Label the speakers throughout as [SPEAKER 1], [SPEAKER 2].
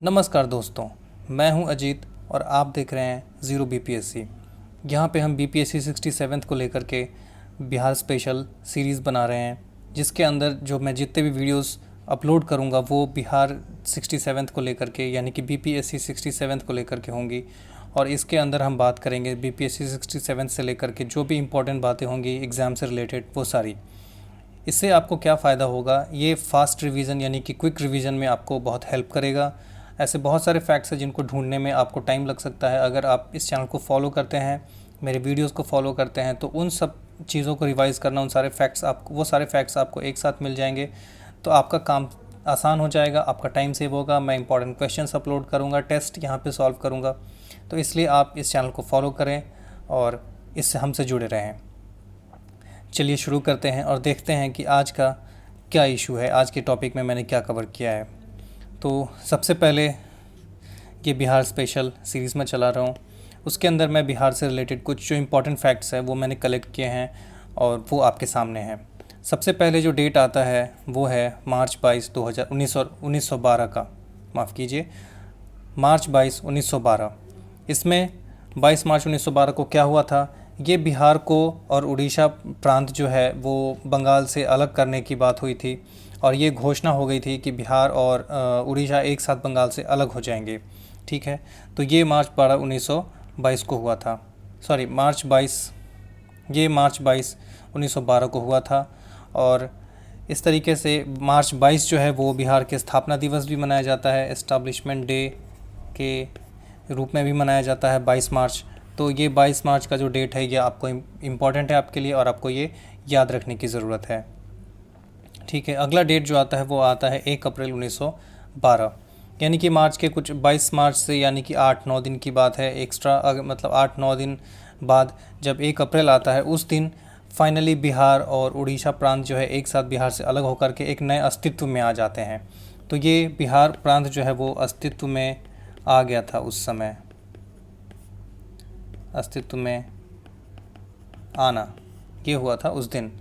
[SPEAKER 1] नमस्कार दोस्तों, मैं हूं अजीत और आप देख रहे हैं ज़ीरो बीपीएससी। यहां पे हम बीपीएससी 67 को लेकर के बिहार स्पेशल सीरीज़ बना रहे हैं, जिसके अंदर जो मैं जितने भी वीडियोस अपलोड करूंगा वो बिहार 67 को लेकर के यानी कि बीपीएससी 67 को लेकर के होंगी। और इसके अंदर हम बात करेंगे बीपीएससी 67 से लेकर के जो भी इम्पोर्टेंट बातें होंगी एग्ज़ाम से रिलेटेड वो सारी। इससे आपको क्या फ़ायदा होगा, ये फास्ट रिवीजन यानी कि क्विक रिवीजन में आपको बहुत हेल्प करेगा। ऐसे बहुत सारे फैक्ट्स हैं जिनको ढूंढने में आपको टाइम लग सकता है। अगर आप इस चैनल को फॉलो करते हैं, मेरे वीडियोस को फॉलो करते हैं, तो उन सब चीज़ों को रिवाइज करना, वो सारे फैक्ट्स आपको एक साथ मिल जाएंगे, तो आपका काम आसान हो जाएगा, आपका टाइम सेव होगा। मैं इंपॉर्टेंट क्वेश्चंस अपलोड करूँगा, टेस्ट यहाँ पे सॉल्व करूँगा। तो इसलिए आप इस चैनल को फॉलो करें और इससे हमसे जुड़े रहें। चलिए शुरू करते हैं और देखते हैं कि आज का क्या इशू है, आज के टॉपिक में मैंने क्या कवर किया है। तो सबसे पहले ये बिहार स्पेशल सीरीज़ में चला रहा हूँ, उसके अंदर मैं बिहार से रिलेटेड कुछ जो इम्पोर्टेंट फैक्ट्स हैं वो मैंने कलेक्ट किए हैं और वो आपके सामने हैं। सबसे पहले जो डेट आता है वो है मार्च 22 1912 का, माफ़ कीजिए, मार्च 22 1912। इसमें 22 मार्च 1912 को क्या हुआ था, ये बिहार को और उड़ीसा प्रांत जो है वो बंगाल से अलग करने की बात हुई थी और ये घोषणा हो गई थी कि बिहार और उड़ीसा एक साथ बंगाल से अलग हो जाएंगे। ठीक है, तो ये मार्च 12 1922 को हुआ था। सॉरी, मार्च 22 1912 को हुआ था। और इस तरीके से मार्च 22 जो है वो बिहार के स्थापना दिवस भी मनाया जाता है, एस्टाब्लिशमेंट डे के रूप में भी मनाया जाता है 22 मार्च। तो ये 22 मार्च का जो डेट है ये आपको इम्पॉर्टेंट है आपके लिए और आपको ये याद रखने की ज़रूरत है। ठीक है, अगला डेट जो आता है वो आता है 1 अप्रैल 1912, यानी कि मार्च के कुछ 22 मार्च से यानी कि 8-9 दिन की बात है एक्स्ट्रा, मतलब 8-9 दिन बाद जब 1 अप्रैल आता है उस दिन फाइनली बिहार और उड़ीसा प्रांत जो है एक साथ बिहार से अलग होकर के एक नए अस्तित्व में आ जाते हैं। तो ये बिहार प्रांत जो है वो अस्तित्व में आ गया था उस समय, अस्तित्व में आना ये हुआ था उस दिन।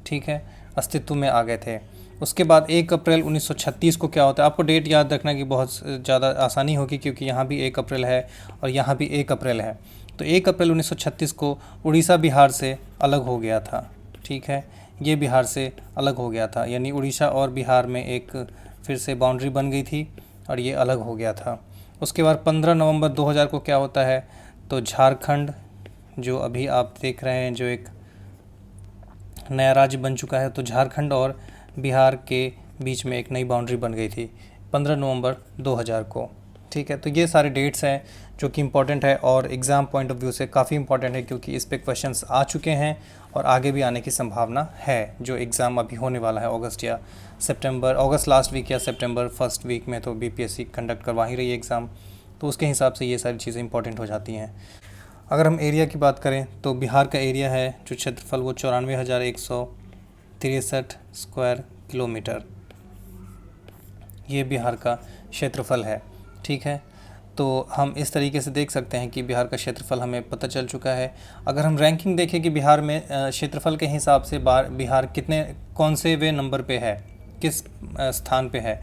[SPEAKER 1] ठीक है, अस्तित्व में आ गए थे। उसके बाद 1 अप्रैल 1936 को क्या होता है, आपको डेट याद रखना की बहुत ज़्यादा आसानी होगी क्योंकि यहाँ भी 1 अप्रैल है और यहाँ भी 1 अप्रैल है। तो 1 अप्रैल 1936 को उड़ीसा बिहार से अलग हो गया था। ठीक है, ये बिहार से अलग हो गया था, यानी उड़ीसा और बिहार में एक फिर से बाउंड्री बन गई थी और ये अलग हो गया था। उसके बाद 15 नवंबर 2000 को क्या होता है, तो झारखंड जो अभी आप देख रहे हैं जो एक नया राज्य बन चुका है, तो झारखंड और बिहार के बीच में एक नई बाउंड्री बन गई थी 15 नवंबर 2000 को। ठीक है, तो ये सारे डेट्स हैं जो कि इम्पॉर्टेंट है और एग्ज़ाम पॉइंट ऑफ व्यू से काफ़ी इम्पॉर्टेंट है क्योंकि इस पे क्वेश्चंस आ चुके हैं और आगे भी आने की संभावना है। जो एग्ज़ाम अभी होने वाला है अगस्त लास्ट वीक या सितंबर फर्स्ट वीक में, तो बीपीएससी कंडक्ट करवा ही रही है एग्ज़ाम, तो उसके हिसाब से ये सारी चीज़ें इंपॉर्टेंट हो जाती हैं। अगर हम एरिया की बात करें तो बिहार का एरिया है जो क्षेत्रफल वो 94,163 स्क्वायर किलोमीटर, ये बिहार का क्षेत्रफल है। ठीक है, तो हम इस तरीके से देख सकते हैं कि बिहार का क्षेत्रफल हमें पता चल चुका है। अगर हम रैंकिंग देखें कि बिहार में क्षेत्रफल के हिसाब से बिहार कौन से वे नंबर पे है, किस स्थान पे है,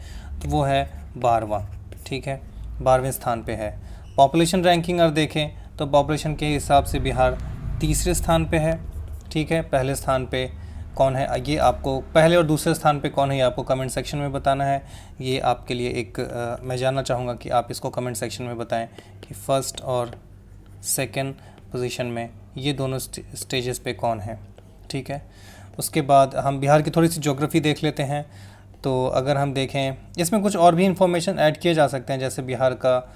[SPEAKER 1] तो वो है 12वां। ठीक है, 12वें स्थान पे है। पॉपुलेशन रैंकिंग अगर देखें तो पॉपुलेशन के हिसाब से बिहार तीसरे स्थान पे है। ठीक है, पहले स्थान पे कौन है, ये आपको पहले और दूसरे स्थान पे कौन है ये आपको कमेंट सेक्शन में बताना है। ये आपके लिए एक मैं जानना चाहूँगा कि आप इसको कमेंट सेक्शन में बताएं कि फर्स्ट और सेकंड पोजीशन में ये दोनों स्टेजेस पे कौन है। ठीक है, उसके बाद हम बिहार की थोड़ी सी ज्योग्राफी देख लेते हैं। तो अगर हम देखें इसमें कुछ और भी इंफॉर्मेशन ऐड किए जा सकते हैं, जैसे बिहार का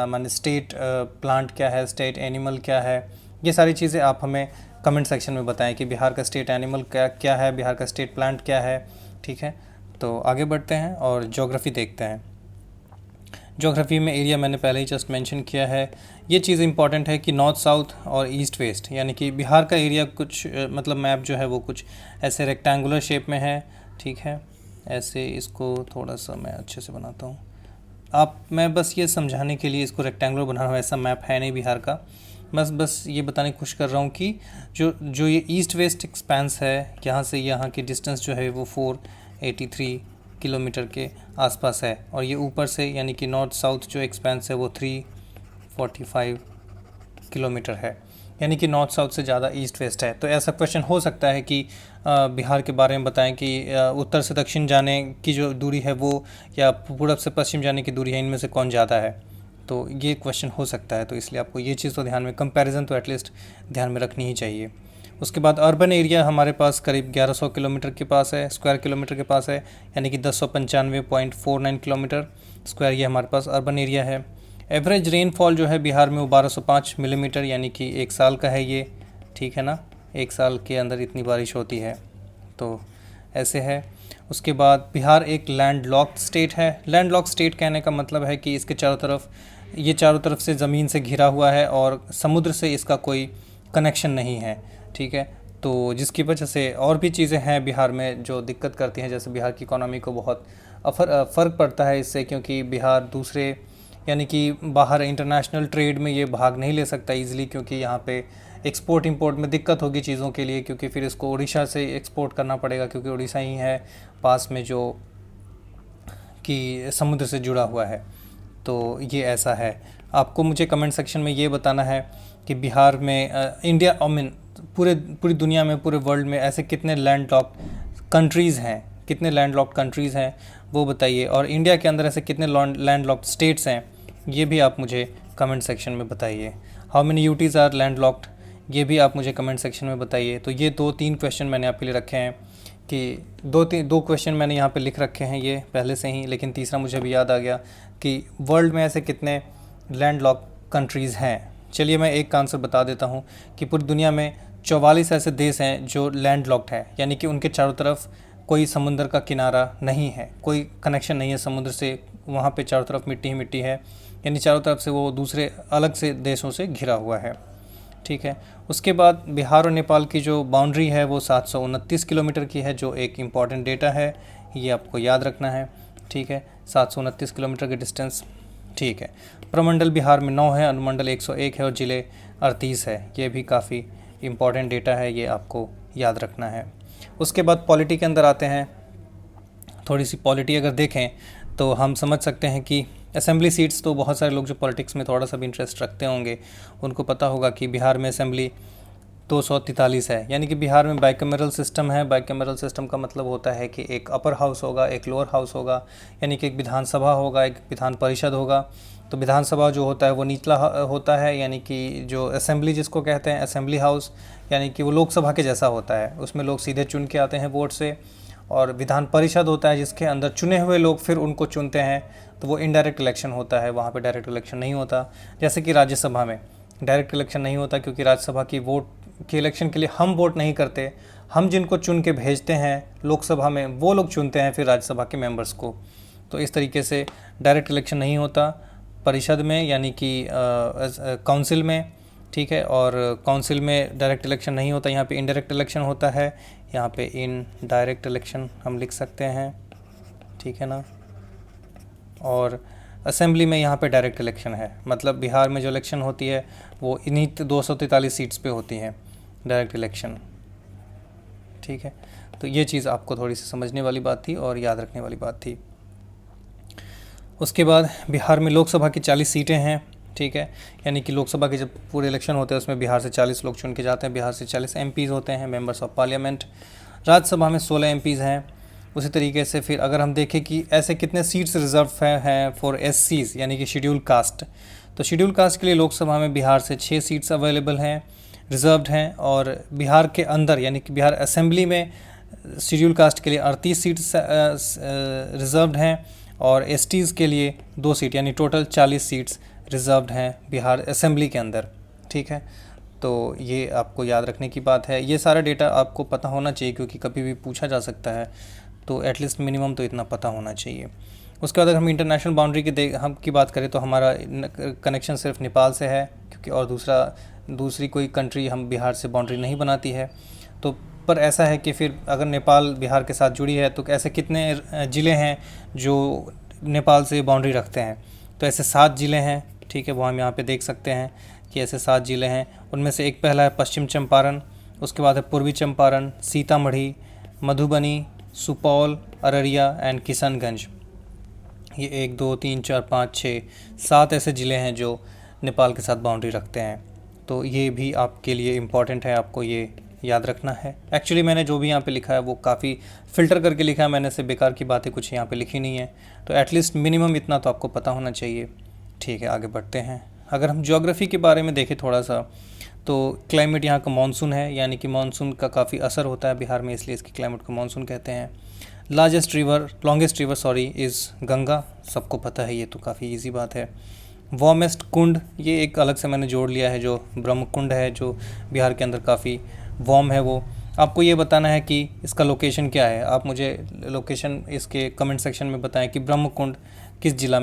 [SPEAKER 1] माने स्टेट प्लांट क्या है, स्टेट एनिमल क्या है, ये सारी चीज़ें आप हमें कमेंट सेक्शन में बताएं कि बिहार का स्टेट एनिमल क्या है, बिहार का स्टेट प्लांट क्या है। ठीक है, तो आगे बढ़ते हैं और ज्योग्राफी देखते हैं। ज्योग्राफी में एरिया मैंने पहले ही जस्ट मेंशन किया है। ये चीज़ इंपॉर्टेंट है कि नॉर्थ साउथ और ईस्ट वेस्ट, यानी कि बिहार का एरिया कुछ मतलब मैप जो है वो कुछ ऐसे रेक्टेंगुलर शेप में है। ठीक है, ऐसे इसको थोड़ा सा मैं अच्छे से बनाता हूँ, मैं बस ये समझाने के लिए इसको रेक्टेंगुलर बना रहा हूँ, ऐसा मैप है नहीं बिहार का। बस ये बताने की कोशिश कर रहा हूँ कि जो ये ईस्ट वेस्ट एक्सपेंस है, यहाँ से यहाँ की डिस्टेंस जो है वो 483 किलोमीटर के आसपास है, और ये ऊपर से यानी कि नॉर्थ साउथ जो एक्सपेंस है वो 345 किलोमीटर है, यानी कि नॉर्थ साउथ से ज़्यादा ईस्ट वेस्ट है। तो ऐसा क्वेश्चन हो सकता है कि बिहार के बारे में बताएं कि उत्तर से दक्षिण जाने की जो दूरी है वो, या पूरब से पश्चिम जाने की दूरी है, इनमें से कौन ज़्यादा है। तो ये क्वेश्चन हो सकता है, तो इसलिए आपको ये चीज़ तो ध्यान में, कंपैरिजन तो एटलीस्ट ध्यान में रखनी ही चाहिए। उसके बाद अर्बन एरिया हमारे पास करीब 1100 किलोमीटर के पास है, स्क्वायर किलोमीटर के पास है, यानी कि 1095.49 किलोमीटर स्क्वायर ये हमारे पास अर्बन एरिया है। एवरेज रेनफॉल जो है बिहार में वो 1205 मिलीमीटर, यानी कि एक साल का है ये, ठीक है ना, एक साल के अंदर इतनी बारिश होती है, तो ऐसे है। उसके बाद बिहार एक लैंडलॉक्ड स्टेट है। लैंडलॉक्ड स्टेट कहने का मतलब है कि इसके चारों तरफ, ये चारों तरफ से ज़मीन से घिरा हुआ है और समुद्र से इसका कोई कनेक्शन नहीं है, ठीक है। तो जिसकी वजह से और भी चीज़ें हैं बिहार में जो दिक्कत करती हैं, जैसे बिहार की इकोनॉमी को बहुत फ़र्क पड़ता है इससे, क्योंकि बिहार दूसरे यानी कि बाहर इंटरनेशनल ट्रेड में ये भाग नहीं ले सकता ईज़िली, क्योंकि यहाँ पे एक्सपोर्ट इंपोर्ट में दिक्कत होगी चीज़ों के लिए, क्योंकि फिर इसको उड़ीसा से एक्सपोर्ट करना पड़ेगा, क्योंकि उड़ीसा ही है पास में जो कि समुद्र से जुड़ा हुआ है। तो ये ऐसा है। आपको मुझे कमेंट सेक्शन में ये बताना है कि बिहार में इंडिया आई मीन पूरी दुनिया में, पूरे वर्ल्ड में ऐसे कितने लैंडलॉक्ड कंट्रीज़ हैं, कितने लैंडलॉक्ड कंट्रीज़ हैं वो बताइए, और इंडिया के अंदर ऐसे कितने लैंडलॉक्ड स्टेट्स हैं ये भी आप मुझे कमेंट सेक्शन में बताइए। How many UTs are landlocked, ये भी आप मुझे कमेंट सेक्शन में बताइए। तो ये 2-3 क्वेश्चन मैंने आपके लिए रखे हैं, कि दो क्वेश्चन मैंने यहाँ पे लिख रखे हैं ये पहले से ही, लेकिन तीसरा मुझे भी याद आ गया कि वर्ल्ड में ऐसे कितने लैंडलॉक्ड कंट्रीज़ हैं। चलिए मैं एक का आंसर बता देता हूँ कि पूरी दुनिया में 44 ऐसे देश हैं जो लैंडलॉक्ड है, यानी कि उनके चारों तरफ कोई समुद्र का किनारा नहीं है, कोई कनेक्शन नहीं है समुद्र से, वहाँ पे चारों तरफ मिट्टी ही मिट्टी है, यानी चारों तरफ से वो दूसरे अलग से देशों से घिरा हुआ है, ठीक है। उसके बाद बिहार और नेपाल की जो बाउंड्री है वो 729 किलोमीटर की है, जो एक इम्पॉर्टेंट डेटा है, ये आपको याद रखना है, ठीक है। 729 किलोमीटर की डिस्टेंस, ठीक है। प्रमंडल बिहार में 9 है, अनुमंडल 101 है और ज़िले 38 है, ये भी काफ़ी इम्पॉर्टेंट डेटा है, ये आपको याद रखना है। उसके बाद पॉलिटी के अंदर आते हैं। थोड़ी सी पॉलिटी अगर देखें तो हम समझ सकते हैं कि असेंबली सीट्स, तो बहुत सारे लोग जो पॉलिटिक्स में थोड़ा सा भी इंटरेस्ट रखते होंगे उनको पता होगा कि बिहार में असेंबली 243 है, यानी कि बिहार में बाइकैमरल सिस्टम है। बाइकैमरल सिस्टम का मतलब होता है कि एक अपर हाउस होगा, एक लोअर हाउस होगा, यानी कि एक विधानसभा होगा, एक विधान परिषद होगा। तो विधानसभा जो होता है वो निचला होता है, यानी कि जो असेंबली जिसको कहते हैं असेंबली हाउस, यानी कि वो लोकसभा के जैसा होता है, उसमें लोग सीधे चुन के आते हैं वोट से। और विधान परिषद होता है जिसके अंदर चुने हुए लोग फिर उनको चुनते हैं, तो वो इनडायरेक्ट इलेक्शन होता है, वहाँ पे डायरेक्ट इलेक्शन नहीं होता। जैसे कि राज्यसभा में डायरेक्ट इलेक्शन नहीं होता, क्योंकि राज्यसभा की वोट के इलेक्शन के लिए हम वोट नहीं करते, हम जिनको चुन के भेजते हैं लोकसभा में वो लोग चुनते हैं फिर राज्यसभा के मेंबर्स को। तो इस तरीके से डायरेक्ट इलेक्शन नहीं होता परिषद में, यानी कि काउंसिल में, ठीक है। और काउंसिल में डायरेक्ट इलेक्शन नहीं होता, यहाँ पे इनडायरेक्ट इलेक्शन होता है, यहाँ पे इनडायरेक्ट इलेक्शन हम लिख सकते हैं, ठीक है ना। और असेंबली में यहाँ पे डायरेक्ट इलेक्शन है, मतलब बिहार में जो इलेक्शन होती है वो इन्हीं 243 सीट्स पे होती है डायरेक्ट इलेक्शन, ठीक है। तो ये चीज़ आपको थोड़ी सी समझने वाली बात थी और याद रखने वाली बात थी। उसके बाद बिहार में लोकसभा की 40 सीटें हैं, ठीक है, यानी कि लोकसभा के जब पूरे इलेक्शन होते हैं उसमें बिहार से 40 लोग चुन के जाते हैं, बिहार से 40 एमपीज़ होते हैं, मेंबर्स ऑफ पार्लियामेंट। राज्यसभा में 16 एमपीज़ हैं। उसी तरीके से फिर अगर हम देखें कि ऐसे कितने सीट्स रिजर्व हैं फॉर एससीज़, यानी कि शेड्यूल कास्ट, तो शेड्यूल कास्ट के लिए लोकसभा में बिहार से 6 सीट्स अवेलेबल हैं, रिजर्व्ड हैं। और बिहार के अंदर यानी कि बिहार असेंबली में शेड्यूल कास्ट के लिए 38 सीट्स रिजर्व्ड हैं, और एसटीज़ के लिए 2 सीट, यानी टोटल 40 सीट्स रिजर्व्ड हैं बिहार असेंबली के अंदर, ठीक है। तो ये आपको याद रखने की बात है, ये सारा डेटा आपको पता होना चाहिए क्योंकि कभी भी पूछा जा सकता है, तो एटलीस्ट मिनिमम तो इतना पता होना चाहिए। उसके बाद अगर हम इंटरनेशनल बाउंड्री की बात करें तो हमारा कनेक्शन सिर्फ नेपाल से है, क्योंकि और दूसरी कोई कंट्री हम बिहार से बाउंड्री नहीं बनाती है। तो पर ऐसा है कि फिर अगर नेपाल बिहार के साथ जुड़ी है तो ऐसे कितने ज़िले हैं जो नेपाल से बाउंड्री रखते हैं, तो ऐसे 7 ज़िले हैं, ठीक है। वो हम यहाँ पे देख सकते हैं कि ऐसे 7 ज़िले हैं। उनमें से एक पहला है पश्चिम चंपारण, उसके बाद है पूर्वी चंपारण, सीतामढ़ी, मधुबनी, सुपौल, अररिया एंड किशनगंज। ये 1 2 3 4 5 6 7 ऐसे ज़िले हैं जो नेपाल के साथ बाउंड्री रखते हैं। तो ये भी आपके लिए इम्पॉर्टेंट है, आपको ये याद रखना है। एक्चुअली मैंने जो भी यहाँ पे लिखा है वो काफ़ी फ़िल्टर करके लिखा है, मैंने से बेकार की बातें कुछ यहाँ पे लिखी नहीं है। तो एटलीस्ट मिनिमम इतना तो आपको पता होना चाहिए। ठीक है, आगे बढ़ते हैं। अगर हम ज्योग्राफी के बारे में देखें थोड़ा सा, तो क्लाइमेट यहाँ का मानसून है, यानी कि मानसून का काफ़ी असर होता है बिहार में, इसलिए इसकी क्लाइमेट को मानसून कहते हैं। लॉन्गेस्ट रिवर इज़ गंगा, सबको पता है, ये तो काफ़ी इजी बात है। वार्मेस्ट कुंड, ये एक अलग से मैंने जोड़ लिया है, जो ब्रह्म कुंड है, जो बिहार के अंदर काफ़ी वार्म है। वो आपको ये बताना है कि इसका लोकेशन क्या है। आप मुझे लोकेशन इसके कमेंट सेक्शन में बताएं कि ब्रह्म कुंड किस ज़िला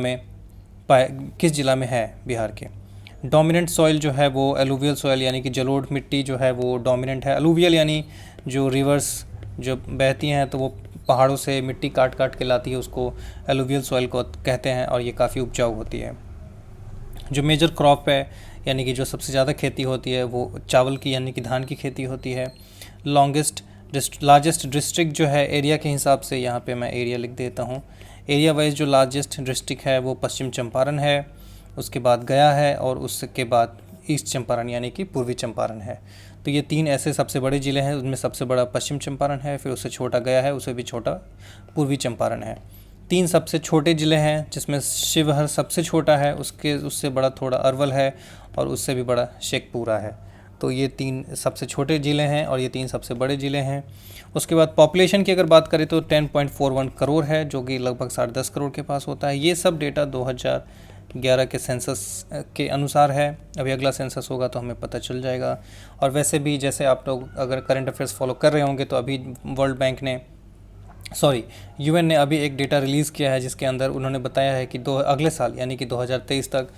[SPEAKER 1] में है बिहार के। डोमिनेंट सॉइल जो है वो एलुवियल सॉइल, यानी कि जलोढ़ मिट्टी जो है वो डोमिनेंट है। एलुवियल यानी जो रिवर्स जो बहती हैं तो वो पहाड़ों से मिट्टी काट काट के लाती है, उसको एलुवियल सॉइल को कहते हैं, और ये काफ़ी उपजाऊ होती है। जो मेजर क्रॉप है, यानी कि जो सबसे ज़्यादा खेती होती है, वो चावल की यानी कि धान की खेती होती है। लार्जेस्ट डिस्ट्रिक्ट जो है एरिया के हिसाब से, यहाँ पे मैं एरिया लिख देता हूँ। एरिया वाइज जो लार्जेस्ट डिस्ट्रिक्ट है वो पश्चिम चंपारण है, उसके बाद गया है, और उसके बाद ईस्ट चंपारण यानी कि पूर्वी चंपारण है। तो ये 3 ऐसे सबसे बड़े ज़िले हैं, उनमें सबसे बड़ा पश्चिम चंपारण है, फिर उससे छोटा गया है, उससे भी छोटा पूर्वी चंपारण है। 3 सबसे छोटे ज़िले हैं, जिसमें शिवहर सबसे छोटा है, उससे बड़ा थोड़ा अरवल है, और उससे भी बड़ा शेखपुरा है। तो ये 3 सबसे छोटे ज़िले हैं और ये 3 सबसे बड़े ज़िले हैं। उसके बाद पॉपुलेशन की अगर बात करें तो 10.41 करोड़ है, जो कि लगभग 10.5 करोड़ के पास होता है। ये सब डेटा 2011 के सेंसस के अनुसार है। अभी अगला सेंसस होगा तो हमें पता चल जाएगा। और वैसे भी जैसे आप लोग अगर करंट अफेयर्स फॉलो कर रहे होंगे तो अभी यूएन ने अभी एक डेटा रिलीज़ किया है, जिसके अंदर उन्होंने बताया है कि अगले साल यानी कि 2023 तक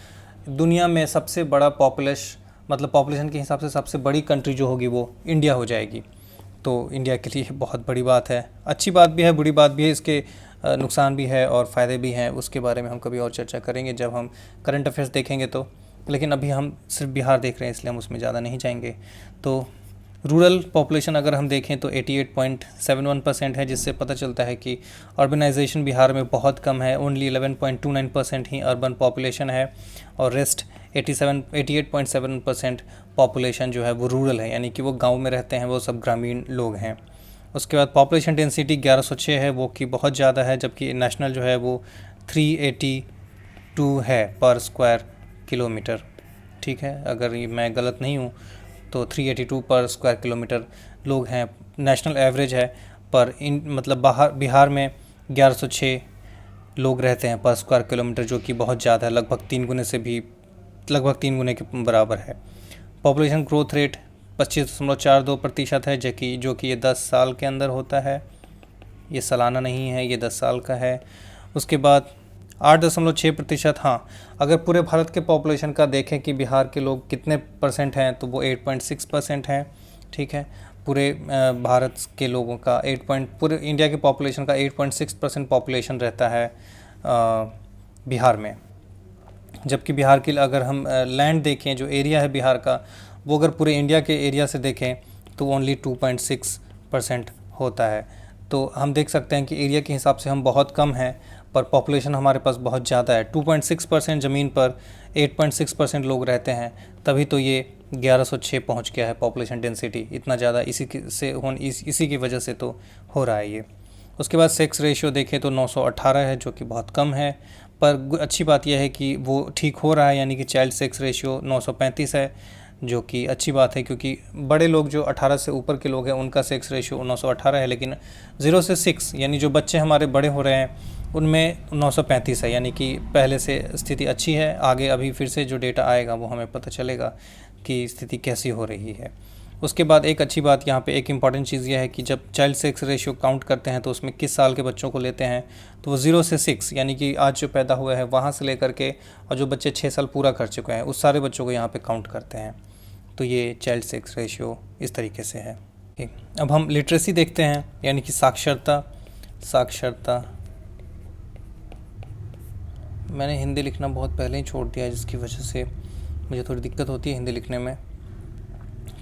[SPEAKER 1] दुनिया में सबसे बड़ा पॉपुलेशन के हिसाब से सबसे बड़ी कंट्री जो होगी वो इंडिया हो जाएगी। तो इंडिया के लिए बहुत बड़ी बात है, अच्छी बात भी है, बुरी बात भी है, इसके नुकसान भी है और फ़ायदे भी हैं। उसके बारे में हम कभी और चर्चा करेंगे जब हम करंट अफेयर्स देखेंगे तो। लेकिन अभी हम सिर्फ बिहार देख रहे हैं, इसलिए हम उसमें ज़्यादा नहीं जाएंगे। तो रूरल पॉपुलेशन अगर हम देखें तो 88.71% है, जिससे पता चलता है कि अर्बनाइजेशन बिहार में बहुत कम है। ओनली 11.29% ही अर्बन पॉपुलेशन है, और रेस्ट 88.7% पॉपुलेशन जो है वो रूरल है, यानी कि वो गांव में रहते हैं, वो सब ग्रामीण लोग हैं। उसके बाद पॉपुलेशन डेंसिटी 1106 है, वो कि बहुत ज़्यादा है, जबकि नेशनल जो है वो 382 है पर स्क्वायर किलोमीटर। ठीक है, अगर मैं गलत नहीं हूँ तो 382 पर स्क्वायर किलोमीटर लोग हैं, नेशनल एवरेज है। पर बिहार में 1106 लोग रहते हैं पर स्क्वायर किलोमीटर, जो कि बहुत ज़्यादा है, लगभग 3 गुने के बराबर है। पॉपुलेशन ग्रोथ रेट 25.42% है, जो कि ये 10 साल के अंदर होता है, ये सालाना नहीं है, ये 10 साल का है। उसके बाद 8.6%, हाँ, अगर पूरे भारत के पॉपुलेशन का देखें कि बिहार के लोग कितने परसेंट हैं तो वो 8.6% हैं। ठीक है, पूरे भारत के लोगों का पूरे इंडिया के पॉपुलेशन का 8.6% पॉपुलेशन रहता है बिहार में। जबकि बिहार की अगर हम लैंड देखें, जो एरिया है बिहार का, वो अगर पूरे इंडिया के एरिया से देखें तो ओनली 2.6% होता है। तो हम देख सकते हैं कि एरिया के हिसाब से हम बहुत कम हैं, पर पॉपुलेशन हमारे पास बहुत ज़्यादा है। 2.6% ज़मीन पर 8.6% लोग रहते हैं, तभी तो ये 1106 पहुंच गया है पॉपुलेशन डेंसिटी। इतना ज़्यादा इसी की वजह से तो हो रहा है ये। उसके बाद सेक्स रेशियो देखें तो 918 है, जो कि बहुत कम है, पर अच्छी बात यह है कि वो ठीक हो रहा है, यानी कि चाइल्ड सेक्स रेशियो 935 है, जो कि अच्छी बात है, क्योंकि बड़े लोग जो 18 से ऊपर के लोग हैं उनका सेक्स रेशियो 918 है, लेकिन 0 से 6 यानी जो बच्चे हमारे बड़े हो रहे हैं उनमें 935 है, यानी कि पहले से स्थिति अच्छी है। आगे अभी फिर से जो डेटा आएगा वो हमें पता चलेगा कि स्थिति कैसी हो रही है। उसके बाद एक अच्छी बात यहाँ पे एक इम्पॉर्टेंट चीज़ यह है कि जब चाइल्ड सेक्स रेशियो काउंट करते हैं तो उसमें किस साल के बच्चों को लेते हैं, तो वो 0 से 6 यानी कि आज जो पैदा हुए हैं वहाँ से लेकर के, और जो बच्चे 6 साल पूरा कर चुके हैं उस सारे बच्चों को यहाँ पे काउंट करते हैं। तो ये चाइल्ड सेक्स रेशियो इस तरीके से है। अब हम लिटरेसी देखते हैं, यानी कि साक्षरता। मैंने हिंदी लिखना बहुत पहले ही छोड़ दिया है, जिसकी वजह से मुझे थोड़ी दिक्कत होती है हिंदी लिखने में,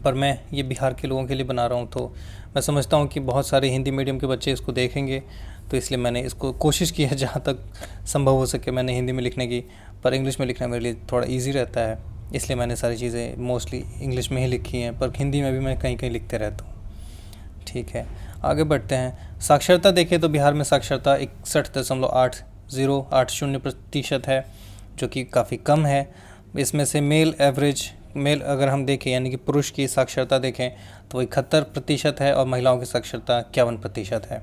[SPEAKER 1] पर मैं ये बिहार के लोगों के लिए बना रहा हूँ। तो मैं समझता हूँ कि बहुत सारे हिंदी मीडियम के बच्चे इसको देखेंगे तो इसलिए मैंने इसको कोशिश की है जहाँ तक संभव हो सके मैंने हिंदी में लिखने की, पर इंग्लिश में लिखना मेरे लिए थोड़ा ईजी रहता है, इसलिए मैंने सारी चीज़ें मोस्टली इंग्लिश में ही लिखी हैं, पर हिंदी में भी मैं कहीं कहीं लिखते रहता हूँ। ठीक है, आगे बढ़ते हैं। साक्षरता देखें तो बिहार में साक्षरता 61.80% है, जो कि काफ़ी कम है। इसमें से मेल अगर हम देखें यानी कि पुरुष की साक्षरता देखें तो वो 71% है और महिलाओं की साक्षरता 51% है।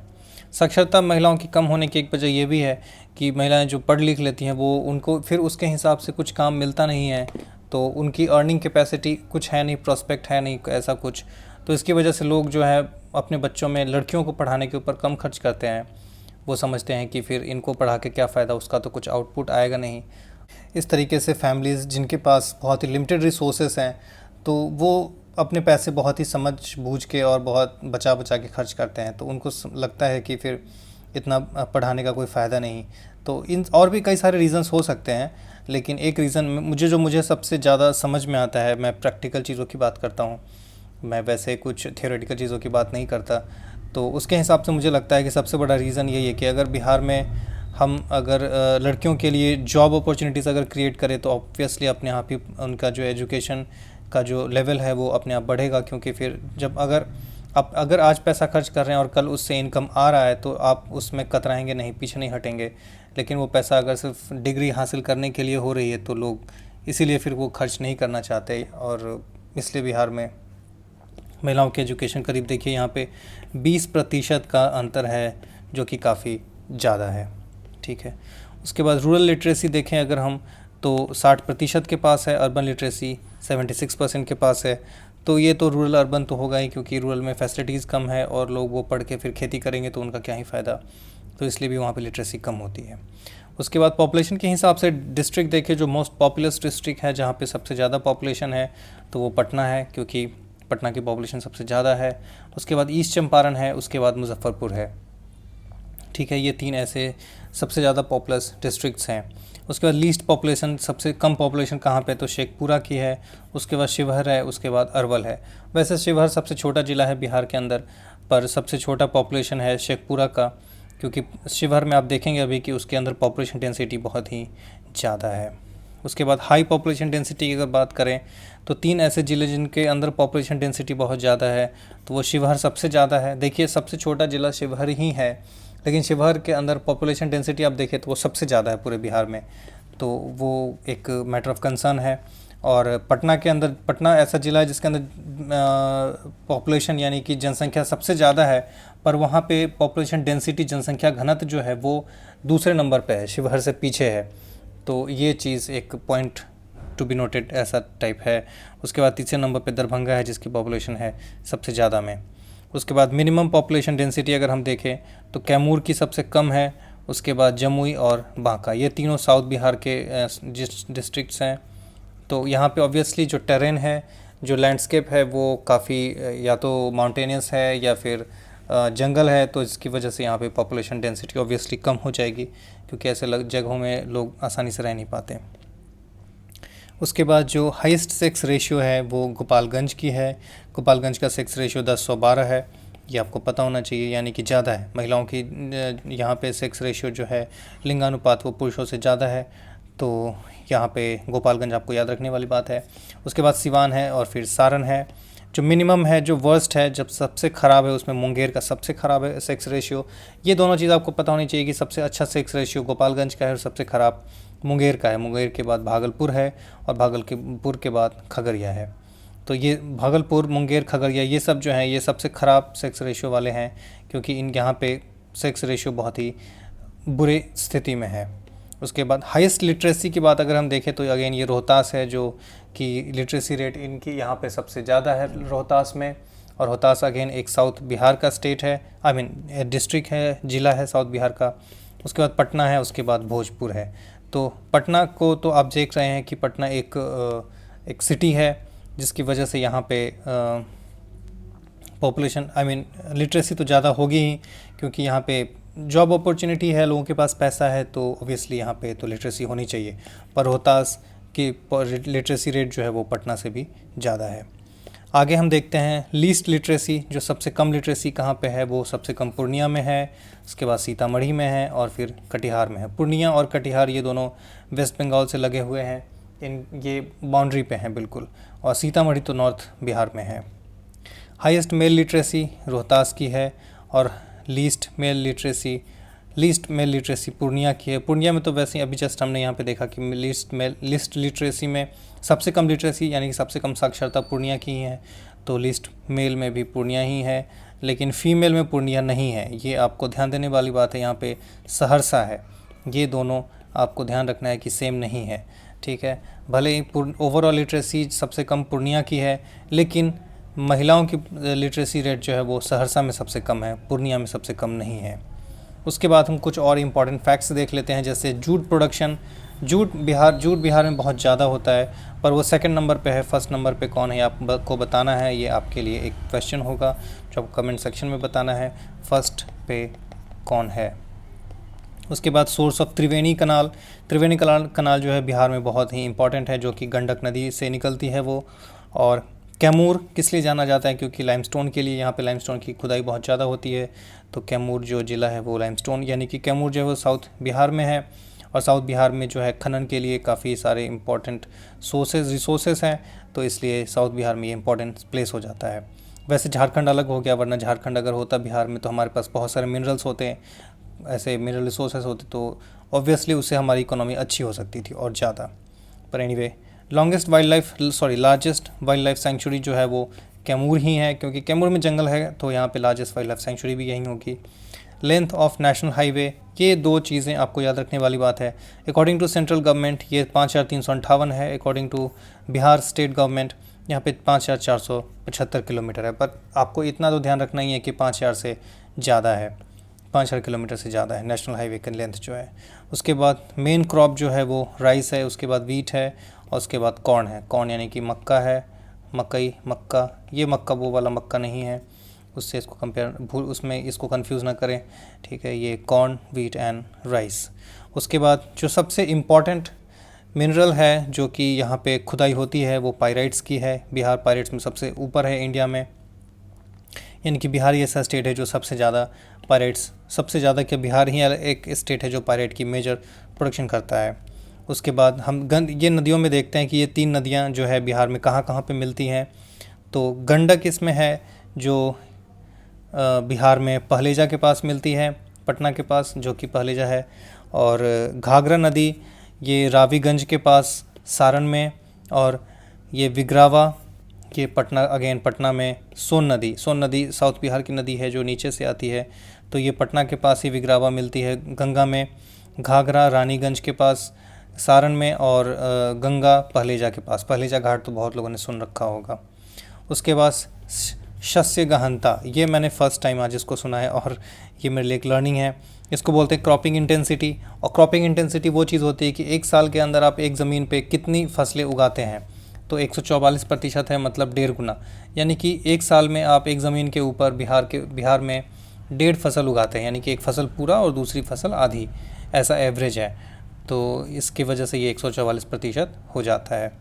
[SPEAKER 1] साक्षरता महिलाओं की कम होने की एक वजह ये भी है कि महिलाएं जो पढ़ लिख लेती हैं वो उनको फिर उसके हिसाब से कुछ काम मिलता नहीं है, तो उनकी अर्निंग कैपेसिटी कुछ है नहीं, प्रॉस्पेक्ट है नहीं ऐसा कुछ, तो इसकी वजह से लोग जो है अपने बच्चों में लड़कियों को पढ़ाने के ऊपर कम खर्च करते हैं। वो समझते हैं कि फिर इनको पढ़ा के क्या फ़ायदा, उसका तो कुछ आउटपुट आएगा नहीं। इस तरीके से फैमिलीज़ जिनके पास बहुत ही लिमिटेड रिसोर्सेस हैं तो वो अपने पैसे बहुत ही समझ बूझ के और बहुत बचा बचा के खर्च करते हैं, तो उनको लगता है कि फिर इतना पढ़ाने का कोई फ़ायदा नहीं। तो इन और भी कई सारे रीज़न्स हो सकते हैं, लेकिन एक रीज़न मुझे सबसे ज़्यादा समझ में आता है, मैं प्रैक्टिकल चीज़ों की बात करता हूँ, मैं वैसे कुछ थियोरेटिकल चीज़ों की बात नहीं करता, तो उसके हिसाब से मुझे लगता है कि सबसे बड़ा रीज़न यही है कि अगर बिहार में हम अगर लड़कियों के लिए जॉब अपॉर्चुनिटीज़ अगर क्रिएट करें तो ऑब्वियसली अपने आप ही उनका जो एजुकेशन का जो लेवल है वो अपने आप बढ़ेगा, क्योंकि फिर जब अगर आज पैसा खर्च कर रहे हैं और कल उससे इनकम आ रहा है तो आप उसमें कतराएंगे नहीं, पीछे नहीं हटेंगे। लेकिन वो पैसा अगर सिर्फ डिग्री हासिल करने के लिए हो रही है तो लोग इसीलिए फिर वो खर्च नहीं करना चाहते, और इसलिए बिहार में महिलाओं के एजुकेशन करीब देखिए यहाँ पे 20% का अंतर है, जो कि काफ़ी ज़्यादा है। ठीक है, उसके बाद रूरल लिटरेसी देखें अगर हम तो 60% के पास है, अर्बन लिटरेसी 76% के पास है। तो ये तो रूरल अर्बन तो होगा ही, क्योंकि रूरल में फैसिलिटीज़ कम है और लोग वो पढ़ के फिर खेती करेंगे तो उनका क्या ही फ़ायदा, तो इसलिए भी वहाँ पे लिटरेसी कम होती है। उसके बाद पॉपुलेशन के हिसाब से डिस्ट्रिक्ट देखें, जो मोस्ट पॉपुलस डिस्ट्रिक्ट है जहाँ पे सबसे ज़्यादा पॉपुलेशन है तो वो पटना है, क्योंकि पटना की पॉपुलेशन सबसे ज़्यादा है। उसके बाद ईस्ट चंपारण है, उसके बाद मुजफ्फरपुर है। ठीक है, ये 3 ऐसे सबसे ज़्यादा पॉपुलस डिस्ट्रिक्ट्स हैं। उसके बाद लीस्ट पॉपुलेशन, सबसे कम पॉपुलेशन कहाँ पे, तो शेखपुरा की है, उसके बाद शिवहर है, उसके बाद अरवल है। वैसे शिवहर सबसे छोटा ज़िला है बिहार के अंदर, पर सबसे छोटा पॉपुलेशन है शेखपुरा का, क्योंकि शिवहर में आप देखेंगे अभी कि उसके अंदर पॉपुलेशन डेंसिटी बहुत ही ज़्यादा है। उसके बाद हाई पॉपुलेशन डेंसिटी की अगर बात करें तो 3 ऐसे ज़िले जिनके अंदर पॉपुलेशन डेंसिटी बहुत ज़्यादा है, तो वो शिवहर सबसे ज़्यादा है। देखिए सबसे छोटा ज़िला शिवहर ही है, लेकिन शिवहर के अंदर पॉपुलेशन डेंसिटी आप देखें तो वो सबसे ज़्यादा है पूरे बिहार में, तो वो एक मैटर ऑफ कंसर्न है। और पटना के अंदर, पटना ऐसा ज़िला है जिसके अंदर पॉपुलेशन यानी कि जनसंख्या सबसे ज़्यादा है, पर वहाँ पे पॉपुलेशन डेंसिटी, जनसंख्या घनत्व जो है वो दूसरे नंबर पे है, शिवहर से पीछे है। तो ये चीज़ एक पॉइंट टू बी नोटेड ऐसा टाइप है। उसके बाद तीसरे नंबर पे दरभंगा है जिसकी पॉपुलेशन है सबसे ज़्यादा में। उसके बाद मिनिमम पॉपुलेशन डेंसिटी अगर हम देखें तो कैमूर की सबसे कम है, उसके बाद जमुई और बांका, ये तीनों साउथ बिहार के डिस्ट्रिक्ट्स हैं। तो यहाँ पे ऑब्वियसली जो टेरेन है, जो लैंडस्केप है वो काफ़ी या तो माउंटेनियस है या फिर जंगल है, तो इसकी वजह से यहाँ पे पॉपुलेशन डेंसिटी ऑब्वियसली कम हो जाएगी, क्योंकि ऐसे जगहों में लोग आसानी से रह नहीं पाते। उसके बाद जो हाईएस्ट सेक्स रेशियो है वो गोपालगंज की है। गोपालगंज का सेक्स रेशियो 10/112 है, ये आपको पता होना चाहिए, यानी कि ज़्यादा है महिलाओं की। यहाँ पे सेक्स रेशियो जो है लिंगानुपात वो पुरुषों से ज़्यादा है, तो यहाँ पे गोपालगंज आपको याद रखने वाली बात है। उसके बाद सिवान है और फिर सारण है। जो मिनिमम है, जो वर्स्ट है, जब सबसे ख़राब है उसमें मुंगेर का सबसे ख़राब है सेक्स रेशियो। ये दोनों चीज़ आपको पता होनी चाहिए कि सबसे अच्छा सेक्स रेशियो गोपालगंज का है और सबसे ख़राब मुंगेर का है। मुंगेर के बाद भागलपुर है और भागलपुर के बाद खगड़िया है। तो ये भागलपुर, मुंगेर, खगड़िया ये सब जो हैं ये सबसे ख़राब सेक्स रेशियो वाले हैं, क्योंकि इन यहाँ पे सेक्स रेशियो बहुत ही बुरे स्थिति में है। उसके बाद हाईएस्ट लिटरेसी की बात अगर हम देखें तो अगेन ये रोहतास है, जो कि लिटरेसी रेट इनकी यहाँ पे सबसे ज़्यादा है रोहतास में। और रोहतास अगेन एक साउथ बिहार का स्टेट है, आई मीन डिस्ट्रिक्ट है, ज़िला है साउथ बिहार का। उसके बाद पटना है, उसके बाद भोजपुर है। तो पटना को तो आप देख रहे हैं कि पटना एक सिटी है, जिसकी वजह से यहाँ पे पॉपुलेशन, आई मीन लिटरेसी तो ज़्यादा होगी ही, क्योंकि यहाँ पे जॉब अपॉर्चुनिटी है, लोगों के पास पैसा है, तो ऑब्वियसली यहाँ पे तो लिटरेसी होनी चाहिए। पर रोहतास की लिटरेसी रेट जो है वो पटना से भी ज़्यादा है। आगे हम देखते हैं लीस्ट लिटरेसी, जो सबसे कम लिटरेसी कहाँ पे है, वो सबसे कम पूर्णिया में है, उसके बाद सीतामढ़ी में है और फिर कटिहार में है। पूर्णिया और कटिहार ये दोनों वेस्ट बंगाल से लगे हुए हैं, ये बाउंड्री पे हैं बिल्कुल, और सीतामढ़ी तो नॉर्थ बिहार में है। हाईएस्ट मेल लिटरेसी रोहतास की है और लीस्ट मेल लिटरेसी पूर्णिया की है। पूर्णिया में तो वैसे ही अभी जस्ट हमने यहाँ पे देखा कि लिस्ट लिटरेसी में सबसे कम लिटरेसी यानी कि सबसे कम साक्षरता पूर्णिया की ही है, तो लिस्ट मेल में भी पूर्णिया ही है, लेकिन फीमेल में पूर्णिया नहीं है। ये आपको ध्यान देने वाली बात है। यहाँ पे सहरसा है, ये दोनों आपको ध्यान रखना है कि सेम नहीं है, ठीक है। भले ही ओवरऑल लिटरेसी सबसे कम पूर्णिया की है, लेकिन महिलाओं की लिटरेसी रेट जो है वो सहरसा में सबसे कम है, पूर्णिया में सबसे कम नहीं है। उसके बाद हम कुछ और इम्पॉर्टेंट फैक्ट्स देख लेते हैं, जैसे जूट प्रोडक्शन। जूट बिहार में बहुत ज़्यादा होता है, पर वो सेकंड नंबर पे है, फर्स्ट नंबर पे कौन है आपको बताना है। ये आपके लिए एक क्वेश्चन होगा जो आपको कमेंट सेक्शन में बताना है, फर्स्ट पे कौन है। उसके बाद सोर्स ऑफ त्रिवेणी कनाल जो है बिहार में बहुत ही इंपॉर्टेंट है, जो कि गंडक नदी से निकलती है वो। और कैमूर किस लिए जाना जाता है, क्योंकि लाइमस्टोन के लिए यहाँ पे लाइमस्टोन की खुदाई बहुत ज़्यादा होती है, तो कैमूर जो ज़िला है वो लाइमस्टोन यानी कि कैमूर जो है वो साउथ बिहार में है, और साउथ बिहार में जो है खनन के लिए काफ़ी सारे इंपॉर्टेंट रिसोर्सेज हैं, तो इसलिए साउथ बिहार में ये इंपॉर्टेंट प्लेस हो जाता है। वैसे झारखंड अलग हो गया, वरना झारखंड अगर होता बिहार में तो हमारे पास बहुत सारे मिनरल्स होते हैं, ऐसे मिनरल रिसोर्सेज होते, तो ऑब्वियसली उससे हमारी इकोनॉमी अच्छी हो सकती थी और ज़्यादा। पर anyway largest wild life sanctuary जो है वो कैमूर ही है, क्योंकि कैमूर में जंगल है, तो यहाँ पे लार्जेस्ट वाइल्ड लाइफ सेंचुरी भी यहीं होगी। लेंथ ऑफ नेशनल हाईवे, ये दो चीज़ें आपको याद रखने वाली बात है। अकॉर्डिंग टू सेंट्रल गवर्नमेंट ये 5358 है, according to Bihar state government यहाँ पे 5475 किलोमीटर है। पर आपको इतना तो ध्यान रखना ही है कि 5000 से ज़्यादा है, 5000 किलोमीटर से ज़्यादा है नेशनल हाईवे का लेंथ जो है। उसके बाद मेन क्रॉप जो है वो राइस है, उसके बाद वीट है, और उसके बाद कॉर्न है। कॉर्न यानी कि मक्का है, मक्का, ये मक्का वो वाला मक्का नहीं है, उससे इसको उसमें इसको कंफ्यूज ना करें, ठीक है। ये कॉर्न, वीट एंड राइस। उसके बाद जो सबसे इम्पॉर्टेंट मिनरल है जो कि यहाँ पे खुदाई होती है वो पायराइट्स की है। बिहार पायराइट्स में सबसे ऊपर है इंडिया में, यानी कि बिहार ही ऐसा स्टेट है जो सबसे ज़्यादा पायराइट्स, सबसे ज़्यादा क्या बिहार ही एक स्टेट है जो पायराइट की मेजर प्रोडक्शन करता है। उसके बाद हम ये नदियों में देखते हैं कि ये 3 नदियाँ जो है बिहार में कहाँ कहाँ पे मिलती हैं। तो गंडक इसमें है, जो बिहार में पहलेजा के पास मिलती है, पटना के पास जो कि पहलेजा है। और घाघरा नदी ये रावीगंज के पास सारण में, और ये विग्रावा ये पटना में। सोन नदी साउथ बिहार की नदी है जो नीचे से आती है, तो ये पटना के पास ही विग्रावा मिलती है गंगा में। घाघरा रानीगंज के पास सारण में, और गंगा पहलेजा के पास। पहलेजा घाट तो बहुत लोगों ने सुन रखा होगा। उसके बाद शस्य गहनता, ये मैंने फर्स्ट टाइम आज इसको सुना है और ये मेरे लिए एक लर्निंग है। इसको बोलते हैं क्रॉपिंग इंटेंसिटी, और क्रॉपिंग इंटेंसिटी वो चीज़ होती है कि एक साल के अंदर आप एक ज़मीन पे कितनी फसलें उगाते हैं। तो 144% है, मतलब 1.5 गुना, यानी कि एक साल में आप एक ज़मीन के ऊपर बिहार में 1.5 फसल उगाते हैं, यानी कि एक फसल पूरा और दूसरी फसल आधी, ऐसा एवरेज है। तो इसकी वजह से ये 144% हो जाता है।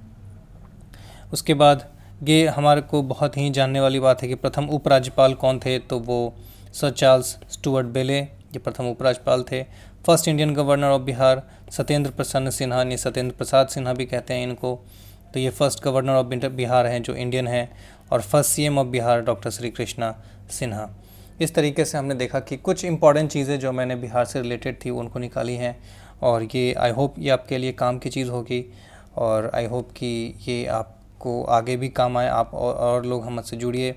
[SPEAKER 1] उसके बाद ये हमारे को बहुत ही जानने वाली बात है कि प्रथम उपराज्यपाल कौन थे, तो वो सर चार्ल्स स्टुअर्ट बेले ये प्रथम उपराज्यपाल थे। First Indian governor of Bihar Satyendra प्रसन्न सिन्हा, यानी सत्येंद्र प्रसाद सिन्हा भी कहते हैं इनको, तो ये फर्स्ट गवर्नर ऑफ बिहार हैं जो इंडियन है। और first CM of Bihar doctor Shri Krishna Sinha. इस तरीके से हमने देखा कि कुछ इंपॉर्टेंट चीज़ें जो मैंने बिहार से रिलेटेड थी उनको निकाली हैं, और ये आई होप ये आपके लिए काम की चीज़ होगी, और आई होप कि ये आपको आगे भी काम आए। आप और लोग हमसे जुड़िए,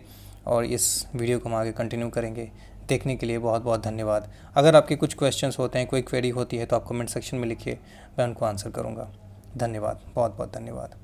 [SPEAKER 1] और इस वीडियो को हम आगे कंटिन्यू करेंगे। देखने के लिए बहुत बहुत धन्यवाद। अगर आपके कुछ क्वेश्चंस होते हैं, कोई क्वेरी होती है, तो आप कमेंट सेक्शन में लिखिए, मैं उनको आंसर करूँगा। धन्यवाद, बहुत बहुत धन्यवाद।